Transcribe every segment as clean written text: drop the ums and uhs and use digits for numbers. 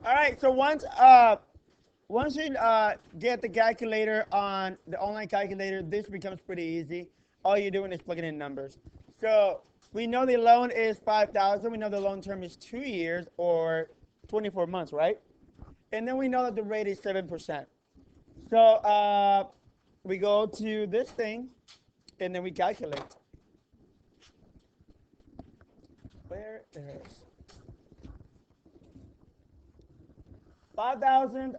All right. So once you get the calculator on the online calculator, this becomes pretty easy. All you're doing is plugging in numbers. So we know the loan is 5,000. We know the loan term is 2 years or 24 months, right? And then we know that the rate is 7%. So we go to this thing, and then we calculate. Where is 5,000?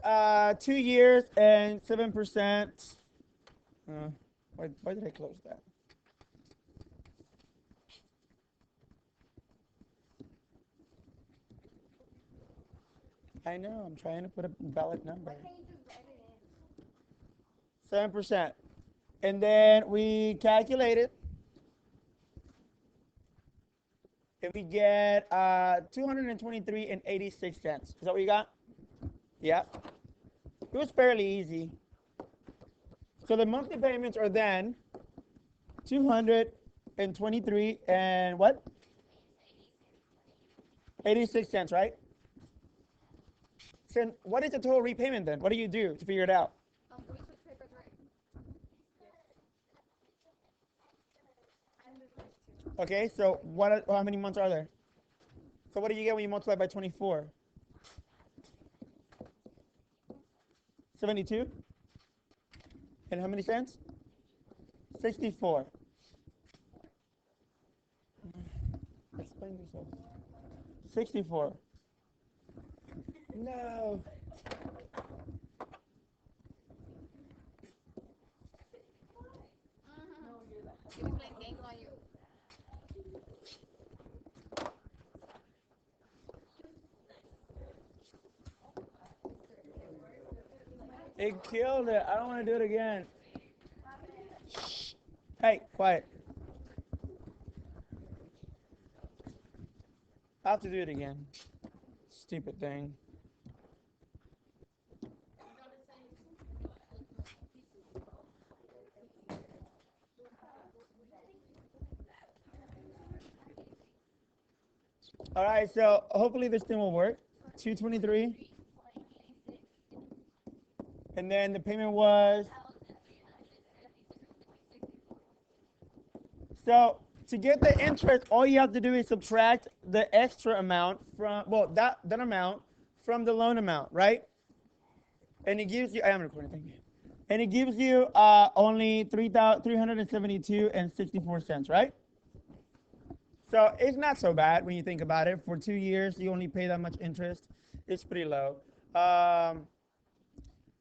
2 years and 7%. Why did I close that? I know. I'm trying to put a valid number. 7%. And then we calculate it, and we get 223 and 86 cents. Is that what you got? Yeah. It was fairly easy. So the monthly payments are then 223 and what? 86 cents, right? So what is the total repayment then? What do you do to figure it out? Okay, so how many months are there? So what do you get when you multiply by 24? 72? And how many cents? 64. Explain yourself. 64. No. It killed it. I don't want to do it again. Hey, quiet. I have to do it again. Stupid thing. All right, so hopefully this thing will work. 223. And then the payment was. So to get the interest, all you have to do is subtract the extra amount from, well, that amount from the loan amount, right? And it gives you, I am recording, thank you. And it gives you only 372 and 64 cents, right? So it's not so bad when you think about it. For 2 years, you only pay that much interest. It's pretty low.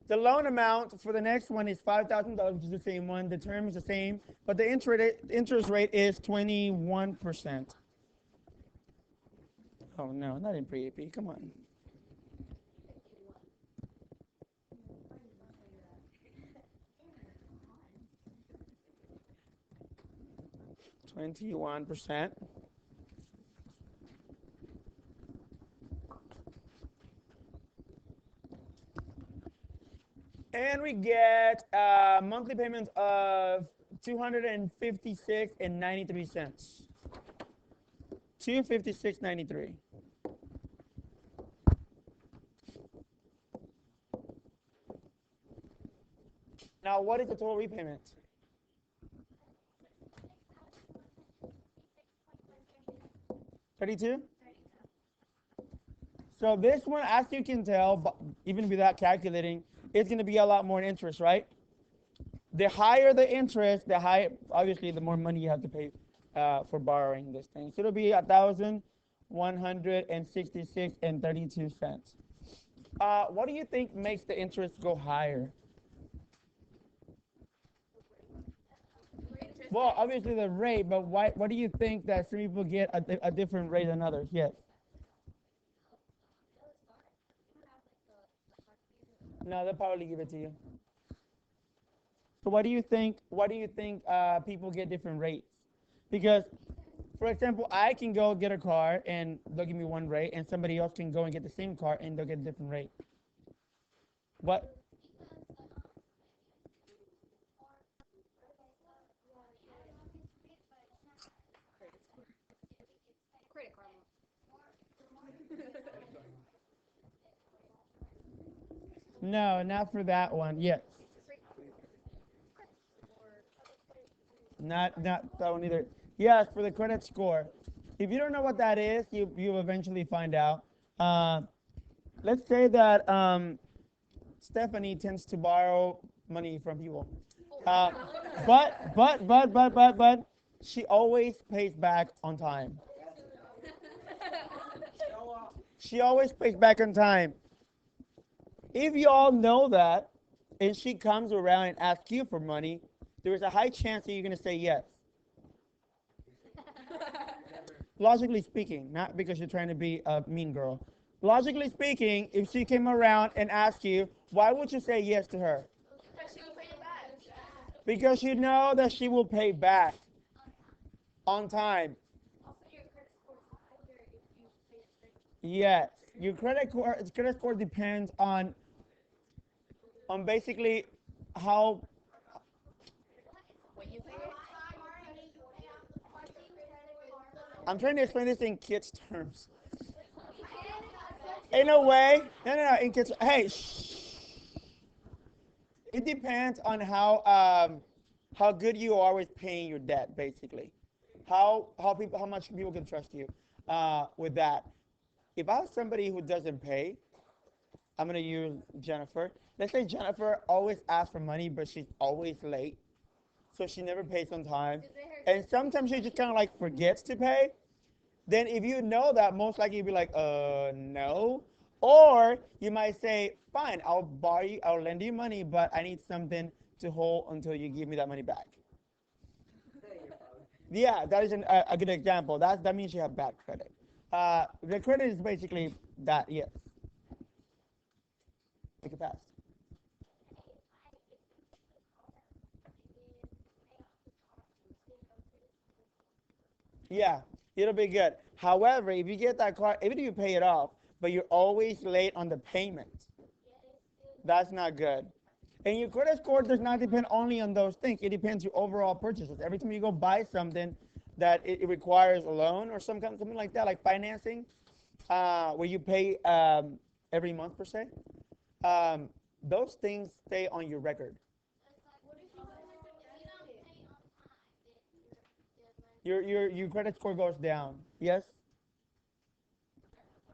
The loan amount for the next one is $5,000, which is the same one. The term is the same, but the interest rate is 21%. Oh no, not in pre-AP. Come on. 21%. And we get monthly payments of 256 and 93 cents. 256.93. Now, what is the total repayment? 32? So this one, as you can tell, even without calculating, it's going to be a lot more in interest, right? The higher the interest, the higher, obviously, the more money you have to pay for borrowing this thing. So it'll be 1,166 and 32 cents. What do you think makes the interest go higher? Well, obviously the rate, but why? What do you think that some people get a different rate than others? Yes. No, they'll probably give it to you. So what do you think? What do you think people get different rates? Because, for example, I can go get a car and they'll give me one rate, and somebody else can go and get the same car and they'll get a different rate. What? No, not for that one. Yes. Not that one either. Yes, for the credit score. If you don't know what that is, you eventually find out. Uh, let's say that Stephanie tends to borrow money from people. Uh, but she always pays back on time. She always pays back on time. If you all know that, and she comes around and asks you for money, there is a high chance that you're going to say yes. Logically speaking, not because you're trying to be a mean girl. Logically speaking, if she came around and asked you, why would you say yes to her? Because you know that she will pay back on time. Yes, your credit score depends on basically how. I'm trying to explain this in kids' terms. In a way, no, in kids. Hey, shh. It depends on how good you are with paying your debt, basically. How much people can trust you with that. If I have somebody who doesn't pay, I'm gonna use Jennifer. Let's say Jennifer always asks for money, but she's always late, so she never pays on time, and sometimes she just kind of like forgets to pay. Then if you know that, most likely you'll be like, no. Or you might say, fine, I'll lend you money, but I need something to hold until you give me that money back. Yeah, that is a good example. That means you have bad credit. The credit is basically that, yes. Make it fast. Yeah, it'll be good. However, if you get that car, even if you pay it off, but you're always late on the payment, that's not good. And your credit score does not depend only on those things. It depends your overall purchases. Every time you go buy something that it requires a loan or something like that, like financing, where you pay every month per se, um, those things stay on your record. Your credit score goes down. Yes,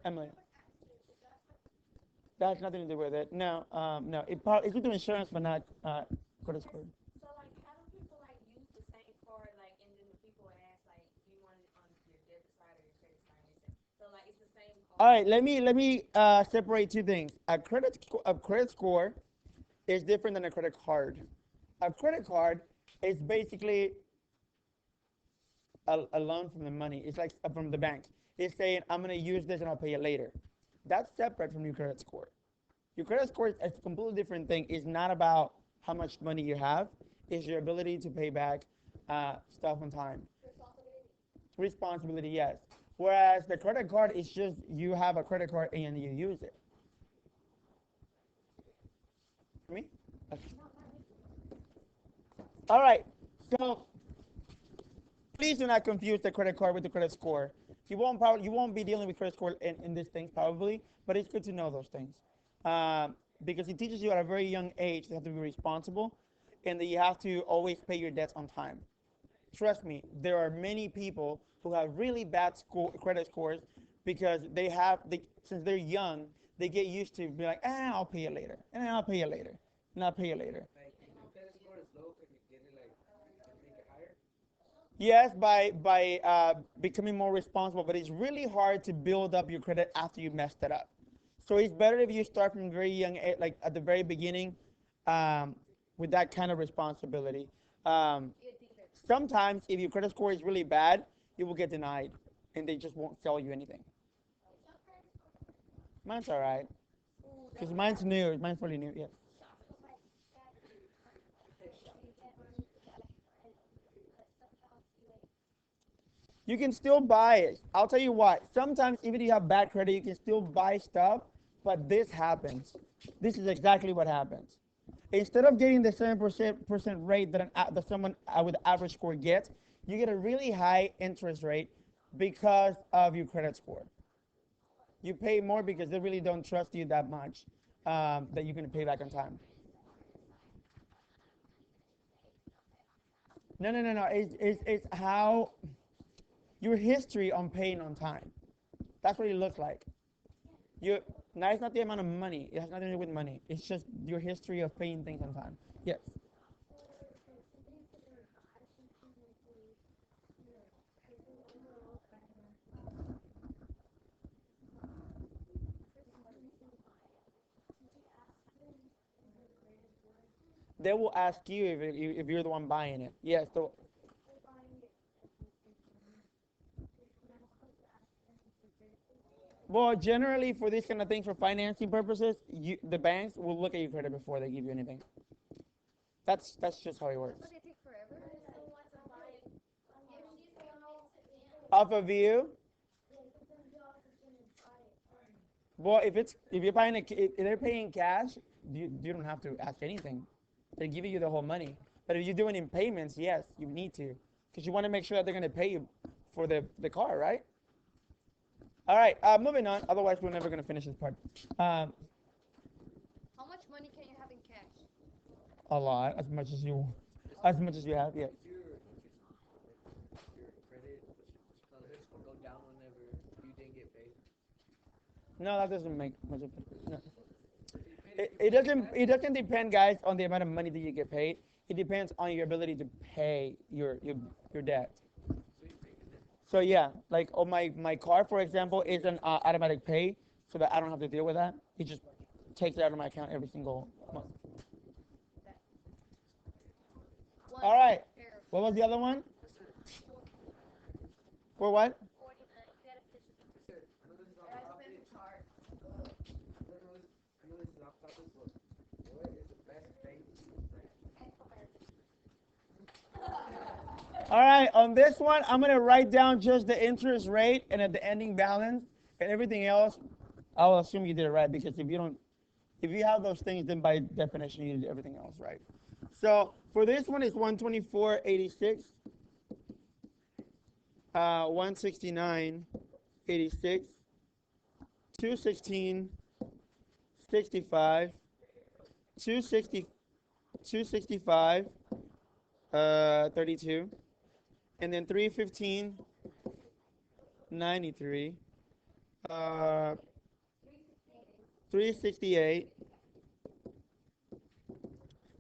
Emily. That has nothing to do with it. No, no. It's with the insurance, but not credit score. All right, let me separate two things. A credit score is different than a credit card. A credit card is basically a loan from the money. It's like from the bank. It's saying I'm gonna use this and I'll pay it later. That's separate from your credit score. Your credit score is a completely different thing. It's not about how much money you have. It's your ability to pay back stuff on time. Responsibility, yes. Whereas the credit card is just you have a credit card and you use it. For me? Okay. All right. So please do not confuse the credit card with the credit score. You won't be dealing with credit score in these things probably, but it's good to know those things because it teaches you at a very young age that you have to be responsible and that you have to always pay your debts on time. Trust me, there are many people who have really bad credit scores because since they're young, they get used to be like, I'll pay it later, and I'll pay it later, and I'll pay it later. Yes, by becoming more responsible, but it's really hard to build up your credit after you messed it up. So it's better if you start from very young, like at the very beginning, um, with that kind of responsibility. Um, Sometimes, if your credit score is really bad, you will get denied, and they just won't sell you anything. Mine's all right, because mine's new. Mine's pretty new. Yes. You can still buy it. I'll tell you what. Sometimes, even if you have bad credit, you can still buy stuff. But this happens. This is exactly what happens. Instead of getting the 7% rate that someone with average score gets, you get a really high interest rate because of your credit score. You pay more because they really don't trust you that much. that you can pay back on time. No, no, no, no. It's how your history on paying on time. That's what it looks like. You now it's not the amount of money. It has nothing to do with money. It's just your history of paying things on time. Yes. They will ask you if you're the one buying it. Yes. So, well, generally for these kind of things, for financing purposes, the banks will look at your credit before they give you anything. That's just how it works. Off of you, well, if you're buying if they're paying cash, you don't have to ask anything. They're giving you the whole money. But if you're doing it in payments, yes, you need to, because you want to make sure that they're going to pay you for the car, right? All right, moving on. Otherwise, we're never going to finish this part. Um, How much money can you have in cash? a lot, as much as you have. Yeah. Your credit go down whenever you didn't get paid. No, that doesn't make much of a no. If It doesn't depend, guys, on the amount of money that you get paid. It depends on your ability to pay your debt. So yeah, like on my car, for example, is an automatic pay, so that I don't have to deal with that. It just takes it out of my account every single month. One All right. pair. What was the other one? For what? I know this is off topic. I know this is off topic, but what is the best thing? All right. On this one, I'm gonna write down just the interest rate and at the ending balance, and everything else, I'll assume you did it right, because if you have those things, then by definition you did everything else right. So for this one, it's 124.86, 169.86, 216.65, 260, 265, 32, and then 315.93, 368,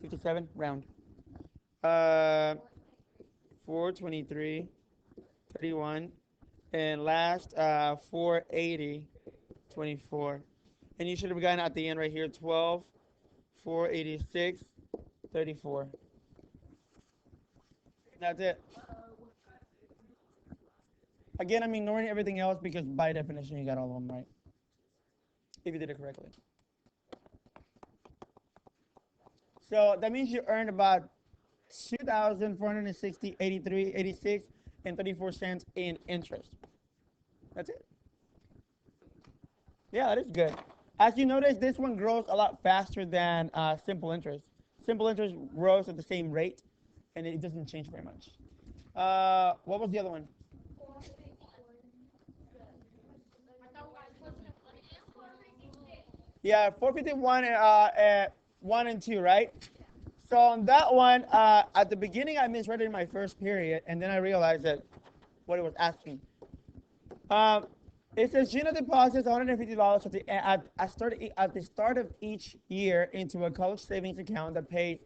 57, round, uh, 423, 31, and last 480, 24. And you should have gotten at the end right here 12, 486, 34. That's it. Again, I'm ignoring everything else because by definition you got all of them right, if you did it correctly. So that means you earned about 2,460, 83, 86, and 34 cents in interest. That's it. Yeah, that is good. As you notice, this one grows a lot faster than simple interest. Simple interest grows at the same rate, and it doesn't change very much. What was the other one? Yeah, 451 1 and 2, right? So on that one, at the beginning I misread it in my first period, and then I realized that what it was asking. Um, it says Gina deposits $150 at the start of each year into a college savings account that pays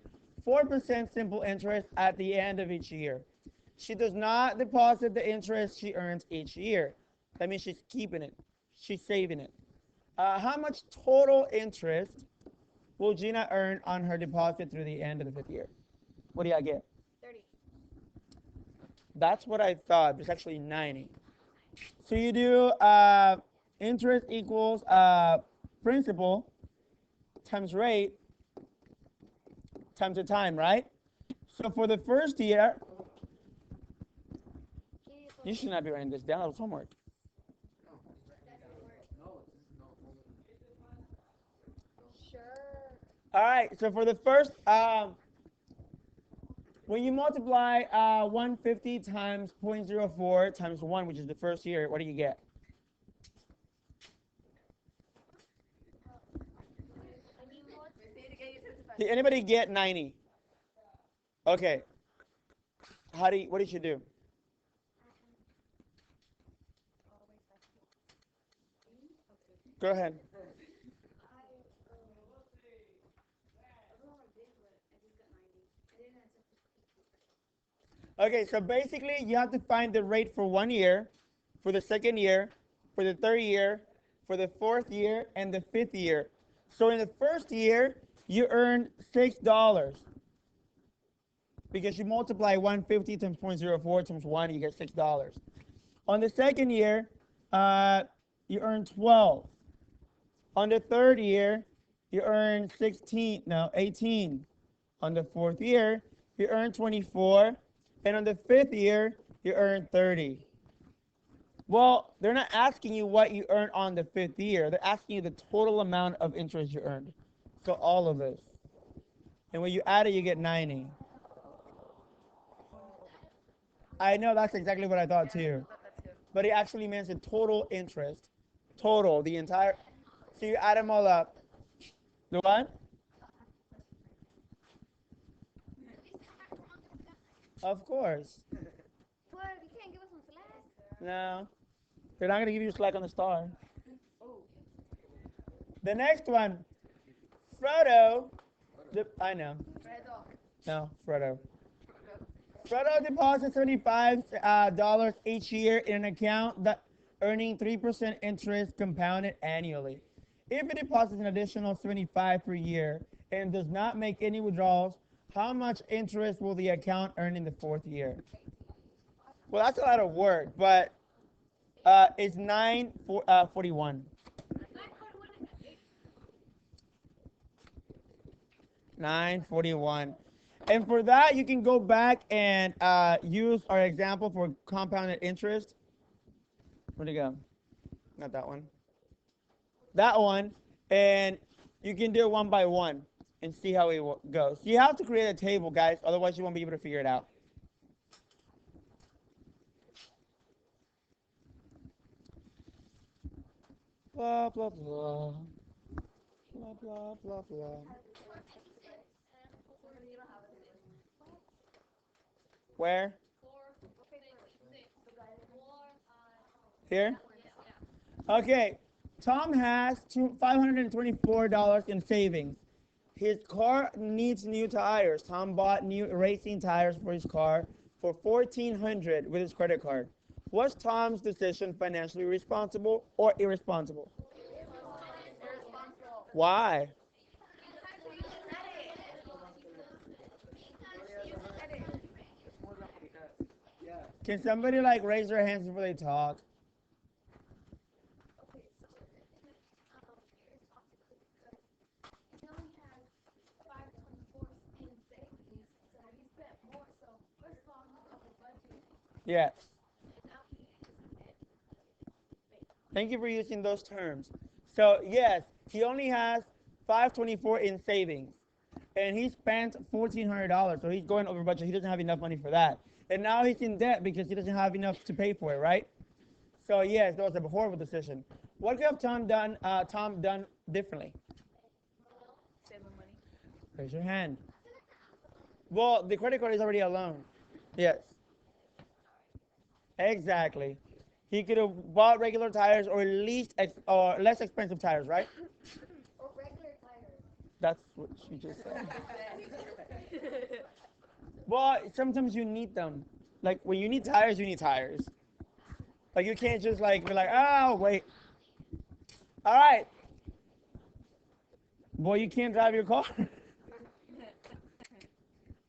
4% simple interest at the end of each year. She does not deposit the interest she earns each year. That means she's keeping it. She's saving it. How much total interest will Gina earn on her deposit through the end of the fifth year? What do I get? 30. That's what I thought. It's actually 90. So you do interest equals principal times rate times the time, right? So for the first year, you should not be writing this down. That was homework. No, this is no homework. Sure. All right. So for the first, when you multiply 150 times 0.04 times 1, which is the first year, what do you get? Did anybody get 90? Okay. What did you do? Go ahead. Okay, so basically you have to find the rate for 1 year, for the second year, for the third year, for the fourth year, and the fifth year. So in the first year, you earn $6 because you multiply 150 times 0.04 times 1, you get $6. On the second year, you earn 12. On the third year, you earn 18. On the fourth year, you earn 24. And on the fifth year, you earn 30. Well, they're not asking you what you earned on the fifth year. They're asking you the total amount of interest you earned. So all of it. And when you add it, you get 90. I know that's exactly what I thought too. But it actually means the total interest. Total, the entire. So you add them all up. The what? Of course. But you can't give us some slack. No. They're not going to give you slack on the star. The next one. Frodo. I know. No, Frodo. Frodo deposits $75 each year in an account that earning 3% interest compounded annually. If it deposits an additional $75 per year and does not make any withdrawals, how much interest will the account earn in the fourth year? Well, that's a lot of work, but it's 941. 941. And for that, you can go back and use our example for compounded interest. Where'd it go? Not that one. That one. And you can do it one by one and see how it goes. You have to create a table, guys. Otherwise, you won't be able to figure it out. Blah, blah, blah. Blah, blah, blah, blah. Where? Here? Okay. Tom has $524 in savings. His car needs new tires. Tom bought new racing tires for his car for $1,400 with his credit card. Was Tom's decision financially responsible or irresponsible? Why? Can somebody raise their hands before they talk? Yes. Thank you for using those terms. So yes, he only has $524 in savings, and he spent $1,400. So he's going over budget. He doesn't have enough money for that, and now he's in debt because he doesn't have enough to pay for it, right? So yes, that was a horrible decision. What could have Tom done differently? Raise your hand. Well, the credit card is already a loan. Yes. Exactly. He could have bought regular tires or or less expensive tires, right? Or regular tires. That's what she just said. Well, sometimes you need them. Like when you need tires, you need tires. Like you can't just be like, oh wait. All right. Boy, you can't drive your car.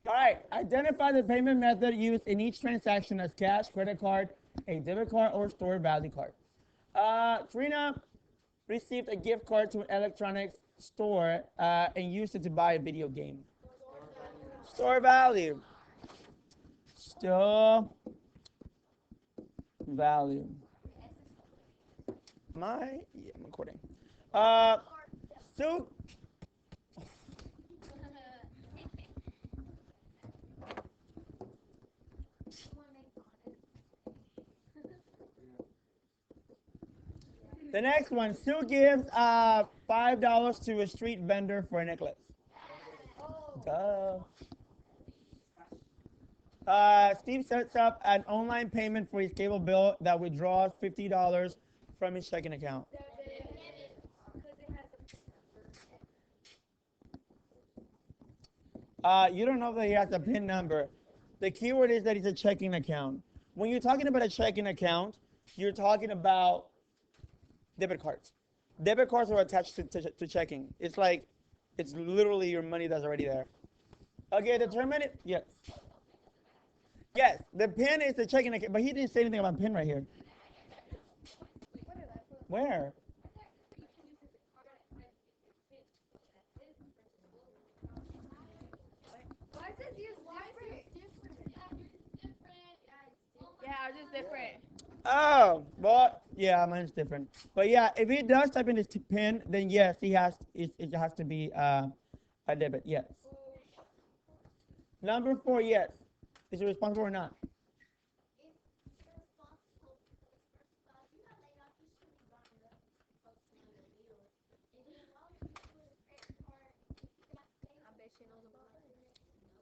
All right. Identify the payment method used in each transaction as cash, credit card, a debit card, or store value card. Trina received a gift card to an electronics store and used it to buy a video game. Store value. Store value. I'm recording. Sue. The next one, Sue gives $5 to a street vendor for a necklace. Duh. Steve sets up an online payment for his cable bill that withdraws $50 from his checking account. You don't know that he has a PIN number. The keyword is that it's a checking account. When you're talking about a checking account, you're talking about debit cards. Debit cards are attached to checking. It's like, it's literally your money that's already there. Okay, determine it. Yes. Yes, the PIN is the checking account, but he didn't say anything about PIN right here. Where? Why does it use Yeah, ours is different. Oh, well, yeah, mine's different. But yeah, if he does type in his PIN, then yes, it has to be a debit. Yes. Number 4, yes. Is he responsible or not?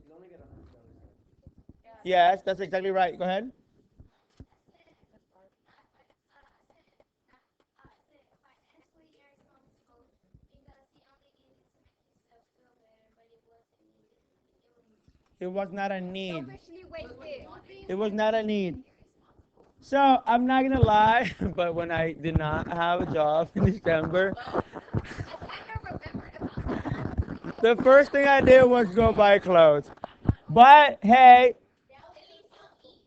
You only get $100. Yes, that's exactly right. Go ahead. It was not a need. selfishly wasted? It was not a need. So I'm not gonna lie, but when I did not have a job in December, the first thing I did was go buy clothes. But hey,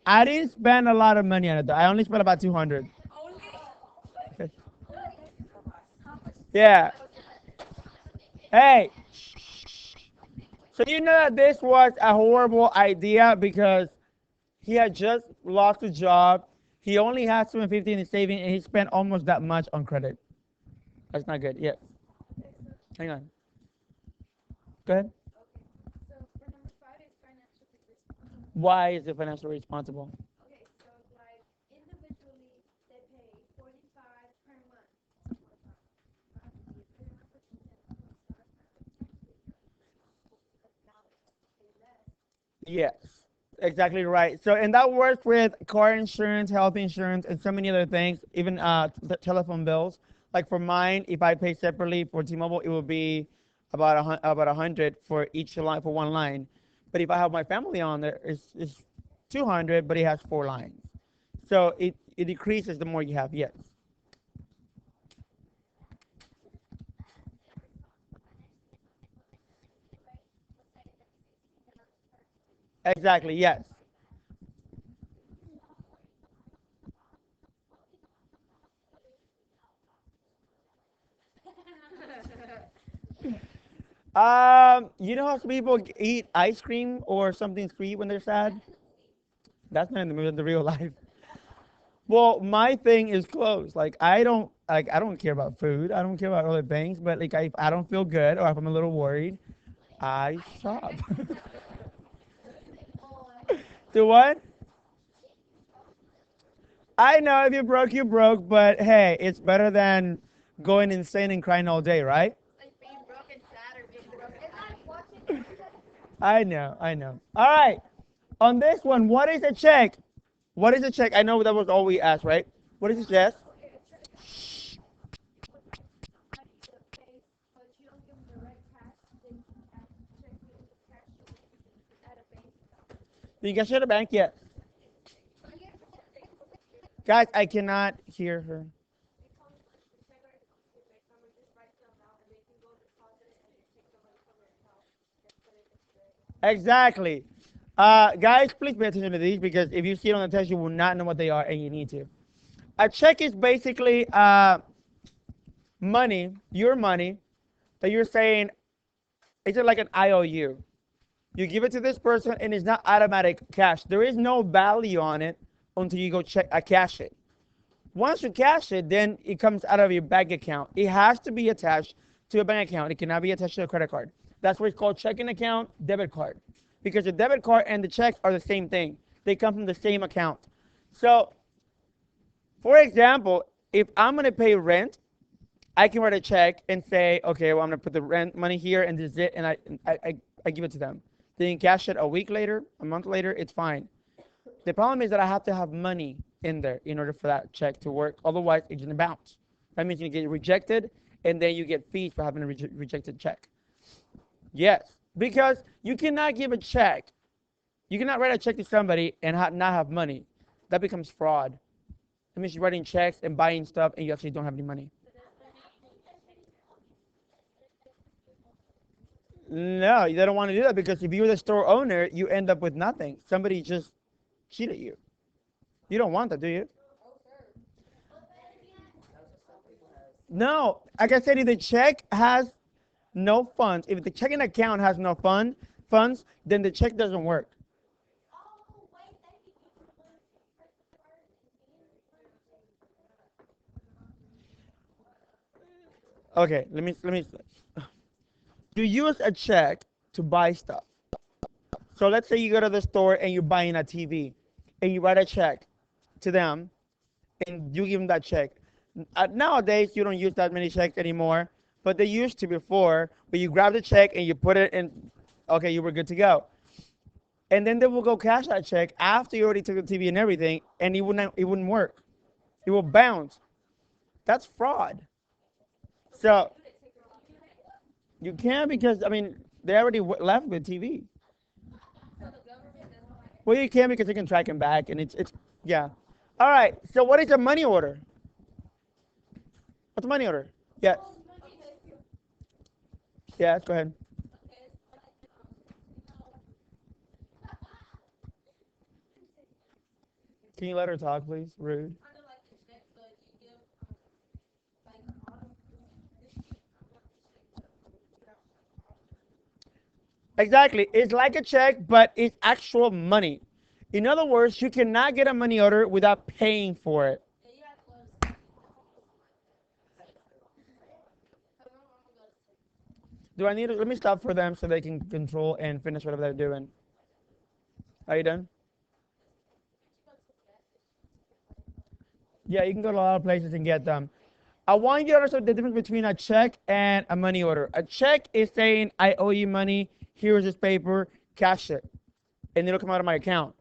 I didn't spend a lot of money on it though. I only spent about 200. Yeah. Hey, so you know that this was a horrible idea because he had just lost a job. He only had 750 in his savings, and he spent almost that much on credit. That's not good. Yeah. Hang on. Go ahead. Why is it financially responsible? Yes, exactly right. So, and that works with car insurance, health insurance, and so many other things, even telephone bills. Like for mine, if I pay separately for T-Mobile, it will be about 100 for each line for one line. But if I have my family on there, it's 200, but it has 4 lines. So it decreases the more you have. Yes, exactly. Yes. You know how some people eat ice cream or something sweet when they're sad? That's not in the real life. Well, my thing is clothes. I don't care about food. I don't care about other things. But like if I don't feel good or if I'm a little worried, I shop. Do what? I know if you broke, you broke. But hey, it's better than going insane and crying all day, right? Like being broken sad or being broken It's happy. like watching. I know, I know. All right. On this one, what is a check? What is a check? I know that was all we asked, right? What is a check? You can share the bank yet? Guys, I cannot hear her. Exactly. Guys, please pay attention to these because if you see it on the test, you will not know what they are, and you need to. A check is basically money, your money, that you're saying it's like an IOU. You give it to this person, and it's not automatic cash. There is no value on it until you go cash it. Once you cash it, then it comes out of your bank account. It has to be attached to a bank account. It cannot be attached to a credit card. That's what it's called checking account, debit card. Because the debit card and the check are the same thing. They come from the same account. So, for example, if I'm going to pay rent, I can write a check and say, okay, well, I'm going to put the rent money here and this is it, and I I give it to them. They can cash it a week later, a month later, it's fine. The problem is that I have to have money in there in order for that check to work. Otherwise, it's going to bounce. That means you get rejected, and then you get fees for having a rejected check. Yes, because you cannot give a check. You cannot write a check to somebody and not have money. That becomes fraud. That means you're writing checks and buying stuff, and you actually don't have any money. No, they don't want to do that because if you're the store owner, you end up with nothing. Somebody just cheated you. You don't want that, do you? No, like I said, if the check has no funds, if the checking account has no funds, then the check doesn't work. Okay, let me. You use a check to buy stuff. So let's say you go to the store and you're buying a TV, and you write a check to them, and you give them that check. Nowadays, you don't use that many checks anymore, but they used to before. But you grab the check and you put it in. Okay, you were good to go. And then they will go cash that check after you already took the TV and everything, and it wouldn't work. It will bounce. That's fraud. So you can't because I mean they already left with TV. Well, you can because you can track him back, and it's yeah. All right. So what is a money order? What's a money order? Yes. Yes. Go ahead. Can you let her talk, please? Rude. Exactly. It's like a check, but it's actual money. In other words, you cannot get a money order without paying for it. Do I need to, let me stop for them so they can control and finish whatever they're doing. Are you done? Yeah, you can go to a lot of places and get them. I want you to understand the difference between a check and a money order. A check is saying, I owe you money, here's this paper, cash it, and it'll come out of my account.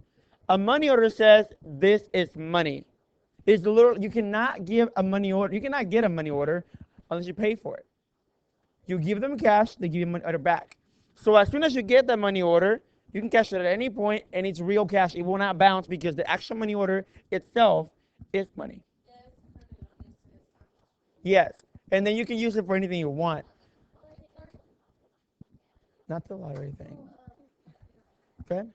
A money order says, this is money. It's literal, you cannot give a money order, you cannot get a money order unless you pay for it. You give them cash, they give you money order back. So as soon as you get the money order, you can cash it at any point, and it's real cash. It will not bounce because the actual money order itself is money. Yes, and then you can use it for anything you want. Not the lottery thing. Okay.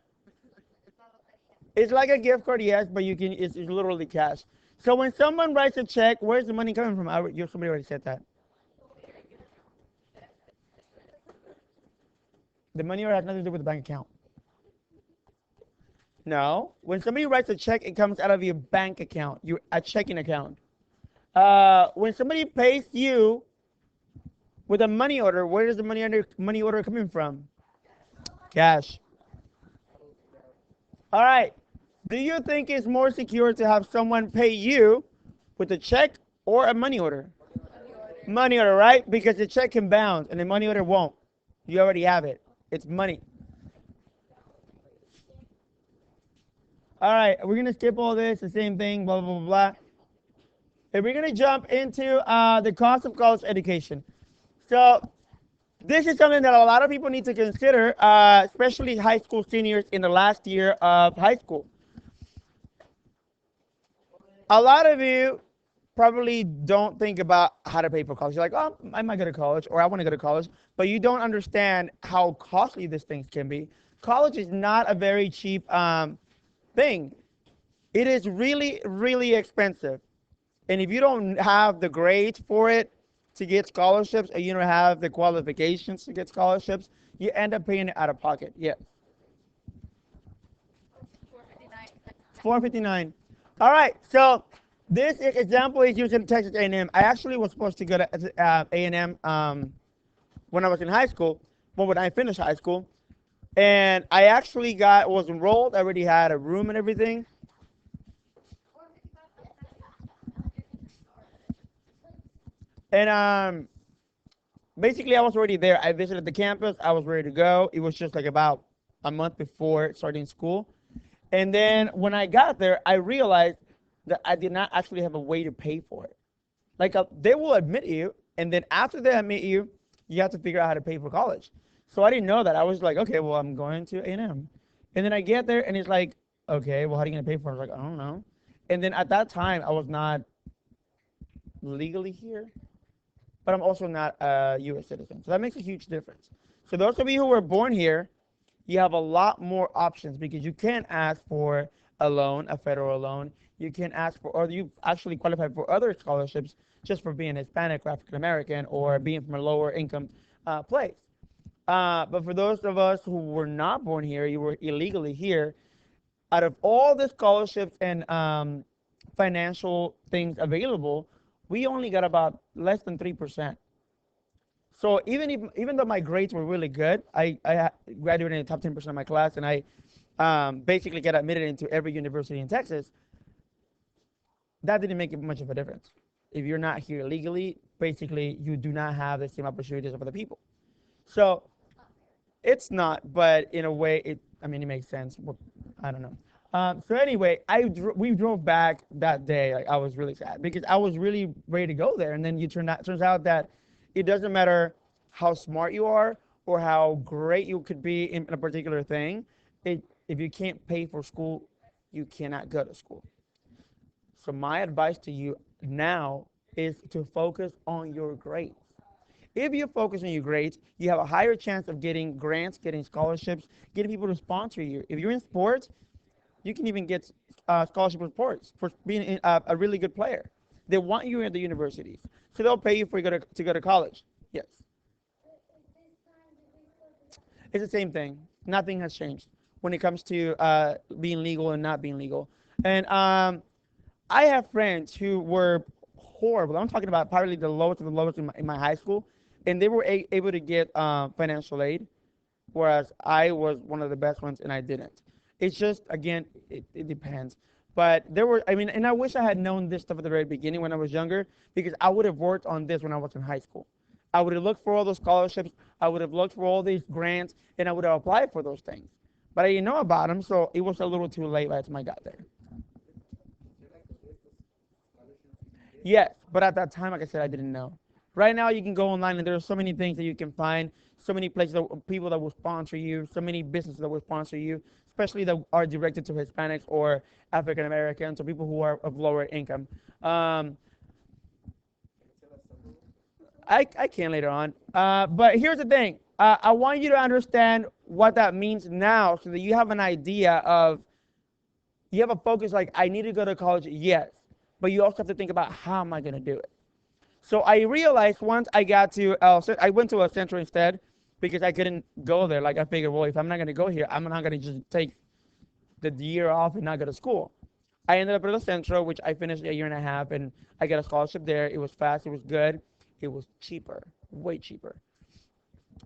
It's like a gift card, yes, but you can. It's literally cash. So when someone writes a check, where's the money coming from? Somebody already said that. The money order has nothing to do with the bank account. No. When somebody writes a check, it comes out of your bank account, a checking account. When somebody pays you with a money order, where is the money order coming from? Cash. All right. Do you think it's more secure to have someone pay you with a check or a money order? Money order, right? Because the check can bounce and the money order won't. You already have it. It's money. All right, we're going to skip all this, the same thing, blah, blah, blah, blah. And we're going to jump into the cost of college education. So this is something that a lot of people need to consider, especially high school seniors in the last year of high school. A lot of you probably don't think about how to pay for college. You're like, oh, I might go to college, or I want to go to college, but you don't understand how costly these things can be. College is not a very cheap thing. It is really, really expensive. And if you don't have the grades for it to get scholarships, or you don't have the qualifications to get scholarships, you end up paying it out of pocket. Yes. 459. All right. So this example is used in Texas A&M. I actually was supposed to go to A&M when I was in high school, when I finished high school. And I actually was enrolled. I already had a room and everything. And basically I was already there. I visited the campus. I was ready to go. It was just like about a month before starting school. And then when I got there, I realized that I did not actually have a way to pay for it. Like they will admit you, and then after they admit you, you have to figure out how to pay for college. So I didn't know that. I was like, okay, well, I'm going to A&M. And then I get there, and it's like, okay, well, how are you going to pay for it? I was like, I don't know. And then at that time, I was not legally here, but I'm also not a U.S. citizen. So that makes a huge difference. So those of you who were born here, you have a lot more options because you can ask for a loan, a federal loan. You can ask for, or you actually qualify for other scholarships just for being Hispanic or African American or being from a lower income place. But for those of us who were not born here, you were illegally here, out of all the scholarships and financial things available, we only got about less than 3%. So even though my grades were really good, I graduated in the top 10% of my class, and I basically got admitted into every university in Texas. That didn't make much of a difference. If you're not here legally, basically you do not have the same opportunities of other people. So it's not, but in a way, I mean, it makes sense. Well, I don't know. So anyway, we drove back that day. Like I was really sad because I was really ready to go there, and then turns out that it doesn't matter how smart you are or how great you could be in a particular thing. If you can't pay for school, you cannot go to school. So my advice to you now is to focus on your grades. If you focus on your grades, you have a higher chance of getting grants, getting scholarships, getting people to sponsor you. If you're in sports, you can even get scholarship reports for being a really good player. They want you at the universities, so they'll pay you for you to go to college. Yes, it's the same thing. Nothing has changed when it comes to being legal and not being legal. And I have friends who were horrible. I'm talking about probably the lowest of the lowest in my high school, and they were able to get financial aid, whereas I was one of the best ones and I didn't. It's just, again, it depends. But there were, I mean, and I wish I had known this stuff at the very beginning when I was younger, because I would have worked on this when I was in high school. I would have looked for all those scholarships, I would have looked for all these grants, and I would have applied for those things. But I didn't know about them, so it was a little too late by the time I got there. Yes, but at that time, like I said, I didn't know. Right now, you can go online, and there are so many things that you can find, so many places, people that will sponsor you, so many businesses that will sponsor you, especially that are directed to Hispanics or African Americans or people who are of lower income. I can later on. But here's the thing. I want you to understand what that means now so that you have an idea of, you have a focus like, I need to go to college, yes. But you also have to think about, how am I going to do it? So I realized once I got to, I went to El Centro instead because I couldn't go there. Like I figured, well, if I'm not going to go here, I'm not going to just take the year off and not go to school. I ended up at El Centro, which I finished a year and a half, and I got a scholarship there. It was fast. It was good. It was cheaper, way cheaper.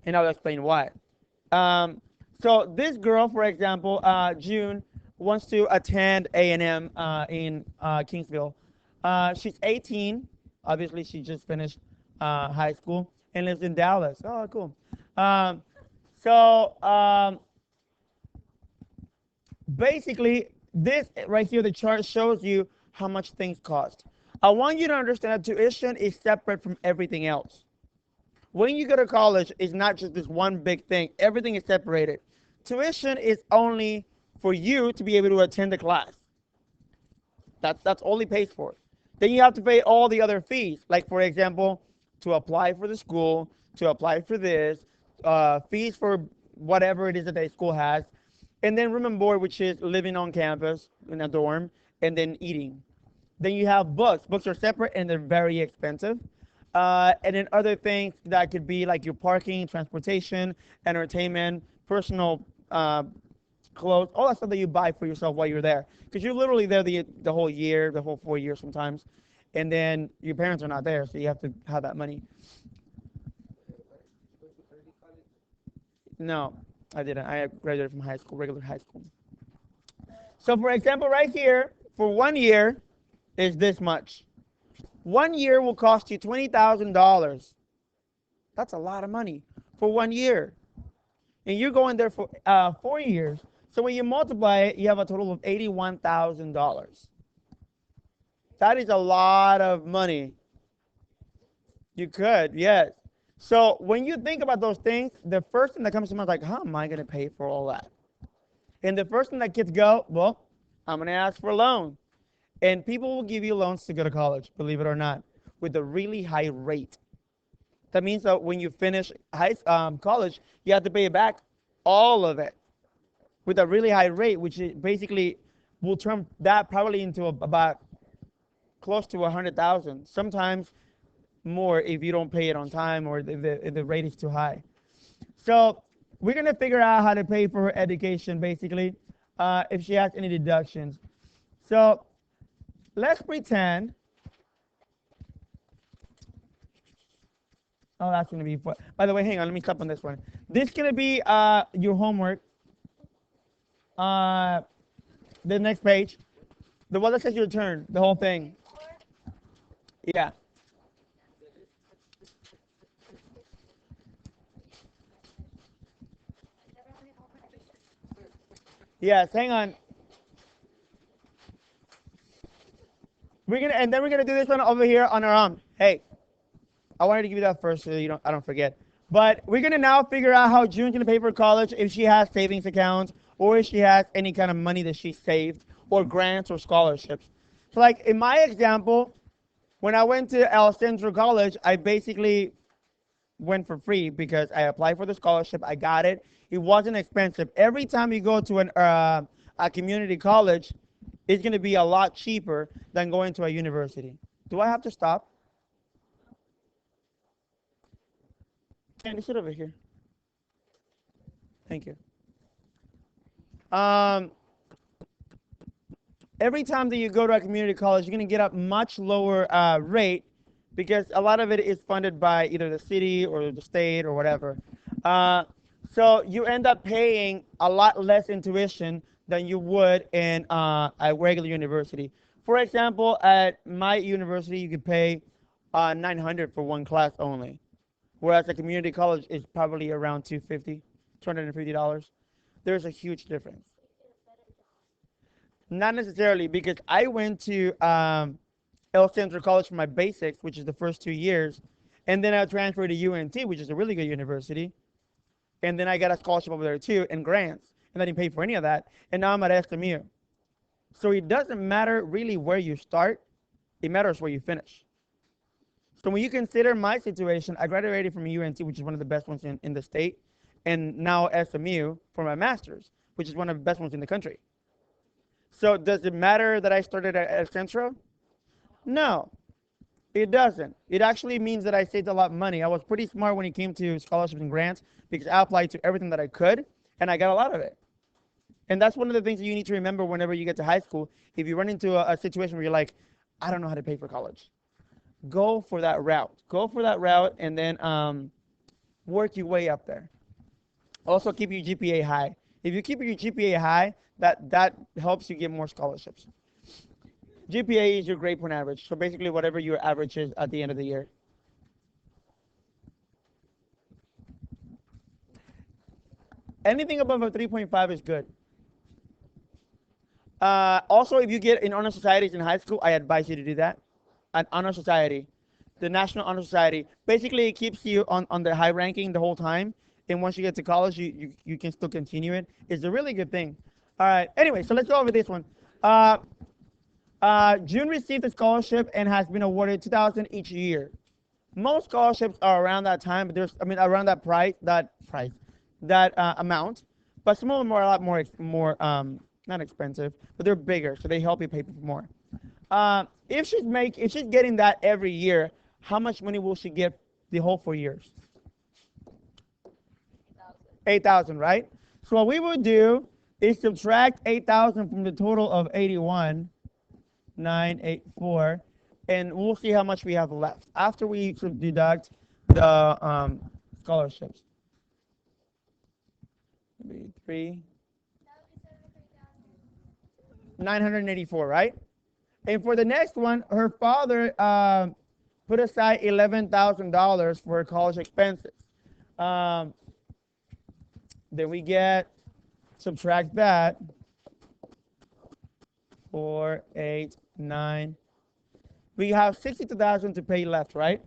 And I'll explain why. So this girl, for example, June, wants to attend A&M in Kingsville. She's 18. Obviously, she just finished high school and lives in Dallas. Oh, cool. Basically, this right here, the chart shows you how much things cost. I want you to understand that tuition is separate from everything else. When you go to college, it's not just this one big thing. Everything is separated. Tuition is only for you to be able to attend the class. That's all it pays for. Then you have to pay all the other fees. Like, for example, to apply for the school, to apply for this, fees for whatever it is that the school has, and then room and board, which is living on campus in a dorm, and then eating. Then you have books. Books are separate, and they're very expensive. And then other things that could be like your parking, transportation, entertainment, personal clothes, all that stuff that you buy for yourself while you're there. Because you're literally there the whole year, the whole 4 years sometimes. And then your parents are not there, so you have to have that money. No, I didn't. I graduated from high school, regular high school. So for example, right here, for 1 year is this much. 1 year will cost you $20,000. That's a lot of money for 1 year. And you're going there for 4 years. So when you multiply it, you have a total of $81,000. That is a lot of money. You could, yes. So when you think about those things, the first thing that comes to mind is like, how am I going to pay for all that? And the first thing that kids go, well, I'm going to ask for a loan. And people will give you loans to go to college, believe it or not, with a really high rate. That means that when you finish college, you have to pay it back, all of it, with a really high rate, which is basically will turn that probably into about close to 100,000. Sometimes more if you don't pay it on time or the rate is too high. So we're going to figure out how to pay for her education, basically, if she has any deductions. So let's pretend. Oh, that's going to be, by the way, hang on, let me stop on this one. This is going to be your homework. The next page. The one that says your turn, the whole thing. Yeah. Yes, hang on. And then we're gonna do this one over here on our own. Hey, I wanted to give you that first so I don't forget. But we're gonna now figure out how June's gonna pay for college if she has savings accounts or if she has any kind of money that she saved or grants or scholarships. So like in my example, when I went to El Centro College, I basically went for free because I applied for the scholarship. I got it. It wasn't expensive. Every time you go to a community college, it's going to be a lot cheaper than going to a university. Do I have to stop? Can you sit over here? Thank you. Every time that you go to a community college, you're going to get a much lower rate because a lot of it is funded by either the city or the state or whatever. So you end up paying a lot less in tuition than you would in a regular university. For example, at my university, you could pay $900 for one class only, whereas a community college is probably around $250. There's a huge difference. Not necessarily, because I went to El Centro College for my basics, which is the first 2 years, and then I transferred to UNT, which is a really good university, and then I got a scholarship over there too, and grants, and I didn't pay for any of that, and now I'm at SMU. So it doesn't matter really where you start, it matters where you finish. So when you consider my situation, I graduated from UNT, which is one of the best ones in the state, and now SMU for my master's, which is one of the best ones in the country. So does it matter that I started at Centro? No, it doesn't. It actually means that I saved a lot of money. I was pretty smart when it came to scholarships and grants because I applied to everything that I could, and I got a lot of it. And that's one of the things that you need to remember whenever you get to high school. If you run into a situation where you're like, I don't know how to pay for college, go for that route. Go for that route and then work your way up there. Also keep your GPA high. If you keep your GPA high, that helps you get more scholarships. GPA is your grade point average. So basically whatever your average is at the end of the year. Anything above a 3.5 is good. Also, if you get in honor societies in high school, I advise you to do that. An honor society, the National Honor Society, basically it keeps you on the high ranking the whole time. And once you get to college, you can still continue it. It's a really good thing. All right. Anyway, so let's go over this one. June received a scholarship and has been awarded $2,000 each year. Most scholarships are around that time, but around that amount. But some of them are a lot more not expensive, but they're bigger, so they help you pay for more. If she's getting that every year, how much money will she get the whole 4 years? 8,000, right? So what we would do is subtract 8,000 from the total of 81,984, and we'll see how much we have left after we deduct the scholarships. Maybe 984, right? And for the next one, her father put aside $11,000 for college expenses. Um, then we get, subtract that, 4, 8, 9. We have 62,000 to pay left, right?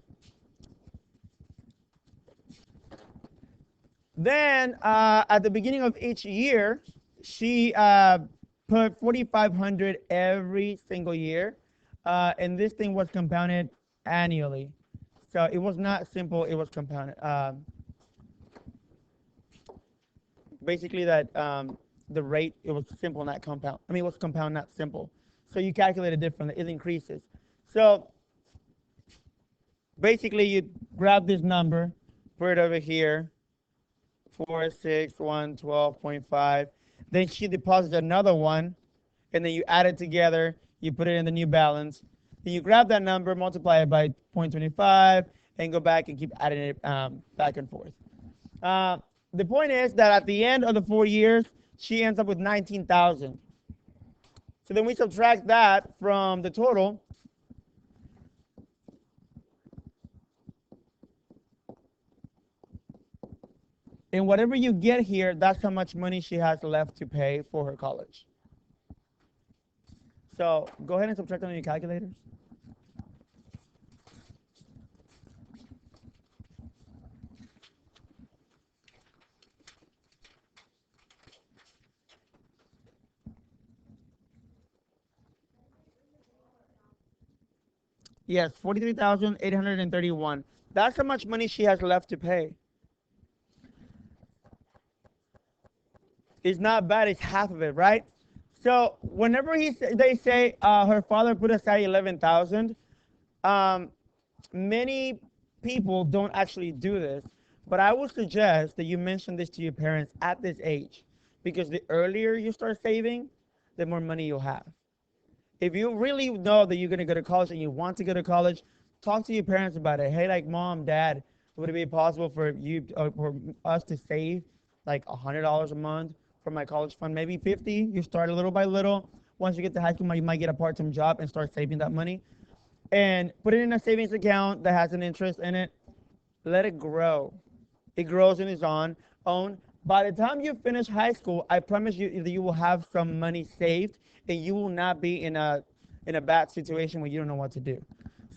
Then at the beginning of each year, she put 4,500 every single year, and this thing was compounded annually. So it was not simple; it was compounded. Basically, that the rate, it was simple, not compound. I mean, it was compound, not simple. So you calculate it differently; it increases. So basically, you grab this number, put it over here. 4, 6, 1, 12.5. Then she deposits another one, and then you add it together. You put it in the new balance. Then you grab that number, multiply it by 0.25, and go back and keep adding it back and forth. The point is that at the end of the 4 years, she ends up with 19,000. So then we subtract that from the total. And whatever you get here, that's how much money she has left to pay for her college. So go ahead and subtract on your calculators. Yes, 43,831. That's how much money she has left to pay. It's not bad. It's half of it, right? So whenever they say her father put aside 11,000, um, many people don't actually do this. But I would suggest that you mention this to your parents at this age, because the earlier you start saving, the more money you'll have. If you really know that you're going to go to college and you want to go to college, talk to your parents about it. Hey, like mom, dad, would it be possible for you for us to save like $100 a month for my college fund? Maybe 50. You start little by little. Once you get to high school, you might get a part-time job and start saving that money, and put it in a savings account that has an interest in it. Let it grow. It grows on its own. By the time you finish high school, I promise you that you will have some money saved, and you will not be in a bad situation where you don't know what to do.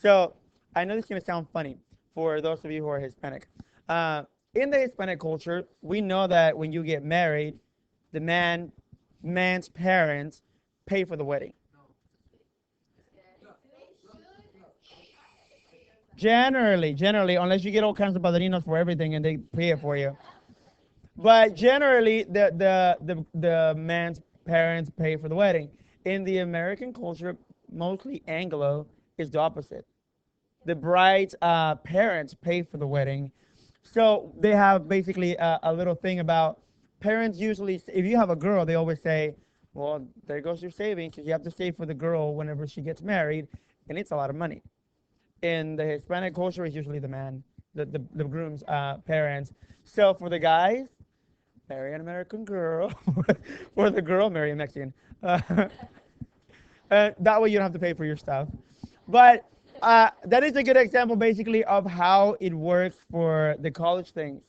So I know this is going to sound funny for those of you who are Hispanic. Uh, in the Hispanic culture, we know that when you get married, the man's parents pay for the wedding. Generally, unless you get all kinds of padrinos for everything and they pay it for you. But generally, the man's parents pay for the wedding. In the American culture, mostly Anglo, is the opposite. The bride's parents pay for the wedding. So they have basically a little thing about parents usually, if you have a girl, they always say, well, there goes your savings because you have to save for the girl whenever she gets married, and it's a lot of money. In the Hispanic culture, it's usually the man, the groom's parents. So for the guys, marry an American girl. For the girl, marry a Mexican. That way you don't have to pay for your stuff. But that is a good example, basically, of how it works for the college things.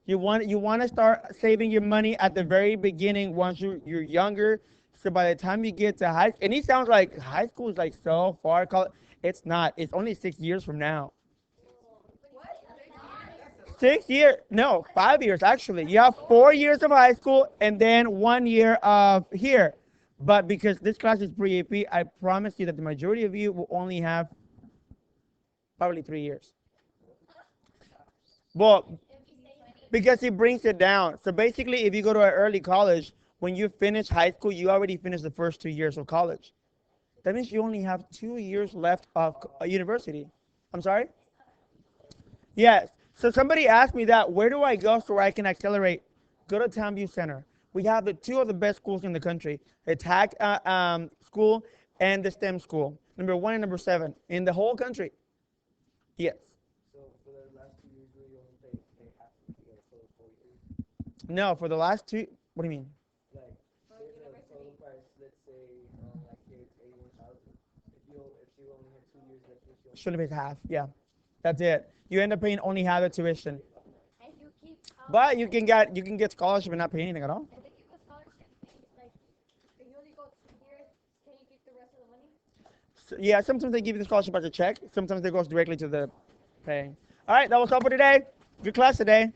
You want to start saving your money at the very beginning once you're younger. So by the time you get to high, and it sounds like high school is like so far. It's not. It's only 6 years from now. 6 years? No, 5 years actually. You have 4 years of high school and then 1 year of here. But because this class is pre-AP, I promise you that the majority of you will only have probably 3 years. Well, because it brings it down. So basically, if you go to an early college, when you finish high school, you already finished the first 2 years of college. That means you only have 2 years left of university. I'm sorry? Yes. So somebody asked me that, where do I go so I can accelerate? Go to Townview Center. We have the two of the best schools in the country, the TAC school and the STEM school, number 1 and number 7 in the whole country. Yes. So for the last 2 years, you only pay half of the total 4 years. No, for the last two. What do you mean? Like, there's a total price. Let's say, like here it's 81,000. If you only have 2 years left, you Should have paid half. Yeah, that's it. You end up paying only half the tuition, And you keep. but you can get scholarship and not pay anything at all. And they give a scholarship. Like, if you only go 2 years, can you keep the rest of the money? So, yeah, sometimes they give you the scholarship as a check. Sometimes it goes directly to the pay. All right, that was all for today. Good class today.